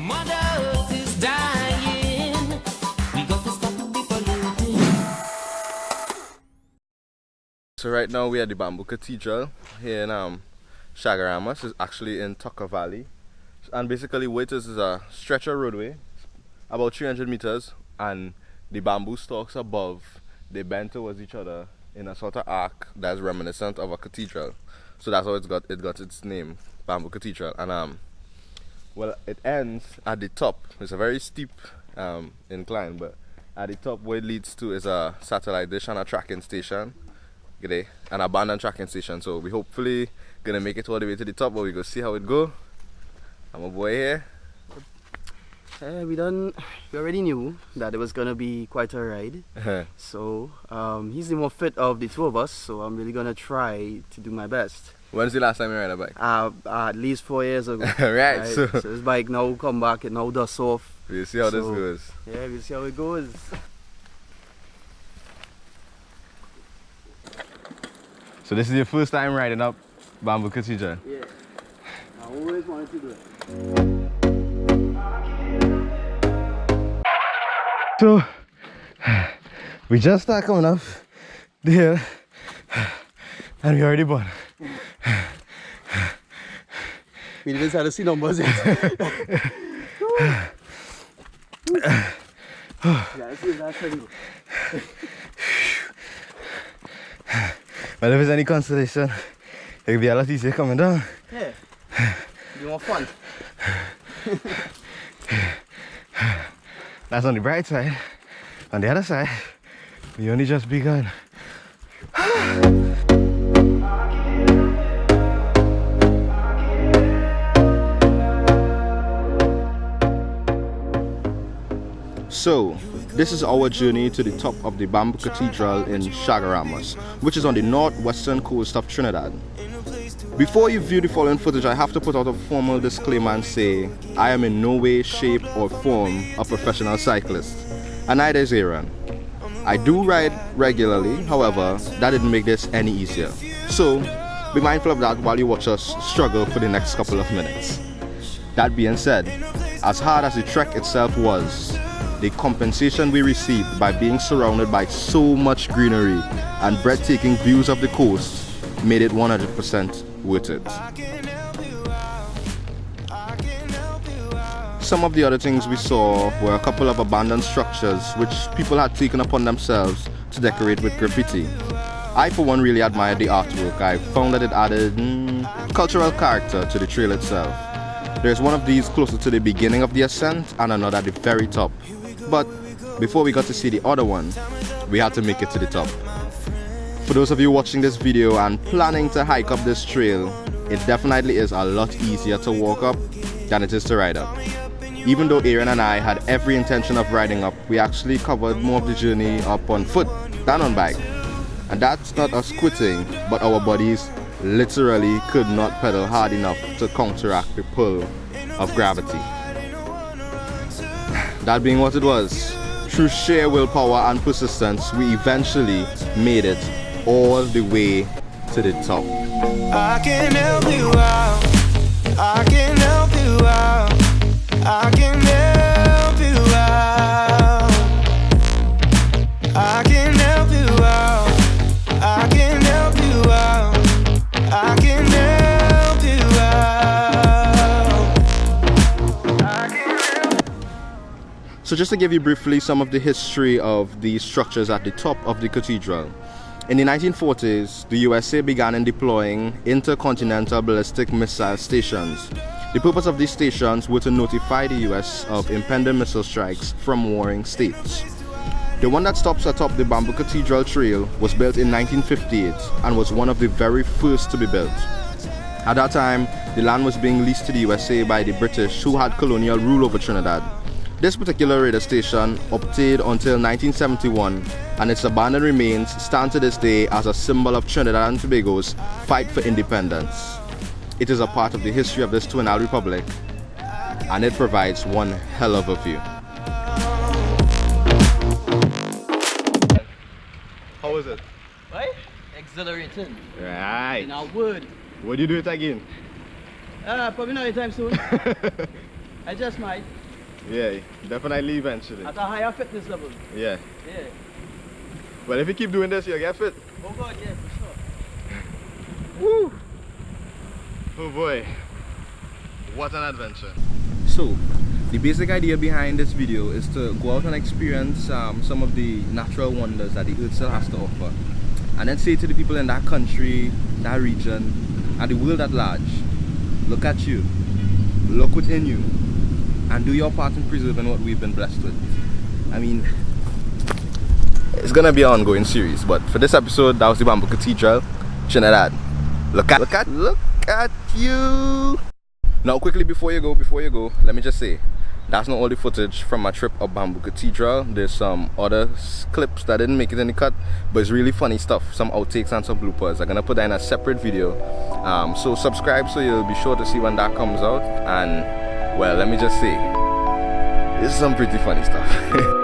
Mother Earth is dying. We got to stop the polluting. So right now we are at the Bamboo Cathedral here in Chaguaramas. It's actually in Tucker Valley. And basically what it is a stretcher roadway, about 300 meters, and the bamboo stalks above, they bend towards each other in a sort of arc that's reminiscent of a cathedral. So that's how it got its name, Bamboo Cathedral. And well, it ends at the top. It's a very steep incline, but at the top where it leads to is a satellite dish and a tracking station. An abandoned tracking station. So we hopefully gonna make it all the way to the top, but we go see how it go. I'm a boy here. We already knew that it was gonna be quite a ride. So he's the more fit of the two of us, so I'm really gonna try to do my best. When's the last time you ride a bike? At least 4 years ago. Right. So this bike now come back, it now dust off. We'll see how this goes. Yeah, we'll see how it goes. So this is your first time riding up Bamboo Cathedral? Yeah. I always wanted to do it. So we just start coming up the hill and we already born. We didn't start to see numbers yet. Well, if it's any consolation, it will be a lot easier coming down. Yeah. It'll be more fun. That's on the bright side. On the other side, we only just begun. So, this is our journey to the top of the Bamboo Cathedral in Chaguaramas, which is on the northwestern coast of Trinidad. Before you view the following footage, I have to put out a formal disclaimer and say I am in no way, shape or form a professional cyclist, and neither is Aaron. I do ride regularly, however, that didn't make this any easier. So, be mindful of that while you watch us struggle for the next couple of minutes. That being said, as hard as the trek itself was, the compensation we received by being surrounded by so much greenery and breathtaking views of the coast made it 100% worth it. Some of the other things we saw were a couple of abandoned structures which people had taken upon themselves to decorate with graffiti. I for one really admired the artwork. I found that it added cultural character to the trail itself. There's one of these closer to the beginning of the ascent and another at the very top. But before we got to see the other one, we had to make it to the top. For those of you watching this video and planning to hike up this trail, it definitely is a lot easier to walk up than it is to ride up. Even though Aaron and I had every intention of riding up, we actually covered more of the journey up on foot than on bike. And that's not us quitting, but our bodies literally could not pedal hard enough to counteract the pull of gravity. That being what it was, through sheer willpower and persistence, we eventually made it all the way to the top. I can help you out. I can help you out. I can help you out. I can help you out. I can help you out. I can help you out. I can help. So just to give you briefly some of the history of the structures at the top of the cathedral. In the 1940s, the USA began in deploying intercontinental ballistic missile stations. The purpose of these stations were to notify the US of impending missile strikes from warring states. The one that stops atop the Bamboo Cathedral Trail was built in 1958 and was one of the very first to be built. At that time, the land was being leased to the USA by the British, who had colonial rule over Trinidad. This particular radar station obtained until 1971, and its abandoned remains stand to this day as a symbol of Trinidad and Tobago's fight for independence. It is a part of the history of this Twinal Republic, and it provides one hell of a view. How was it? Right? Exhilarating. Right. In our word. Would you do it again? Probably not anytime soon. I just might. Yeah, definitely eventually. At a higher fitness level. Yeah. Yeah. Well, if you keep doing this, you'll get fit. Oh God, yeah, for sure. Woo! Oh boy, what an adventure. So, the basic idea behind this video is to go out and experience some of the natural wonders that the earth still has to offer. And then say to the people in that country, that region, and the world at large, look at you, look within you, and do your part in preserving what we've been blessed with. I mean, it's gonna be an ongoing series, but for this episode, that was the Bamboo Cathedral, Trinidad. Look at you. Now quickly before you go, let me just say, that's not all the footage from my trip up Bamboo Cathedral. There's some other clips that didn't make it in the cut, but it's really funny stuff, some outtakes and some bloopers. I'm gonna put that in a separate video. So subscribe so you'll be sure to see when that comes out. And well, let me just say, this is some pretty funny stuff.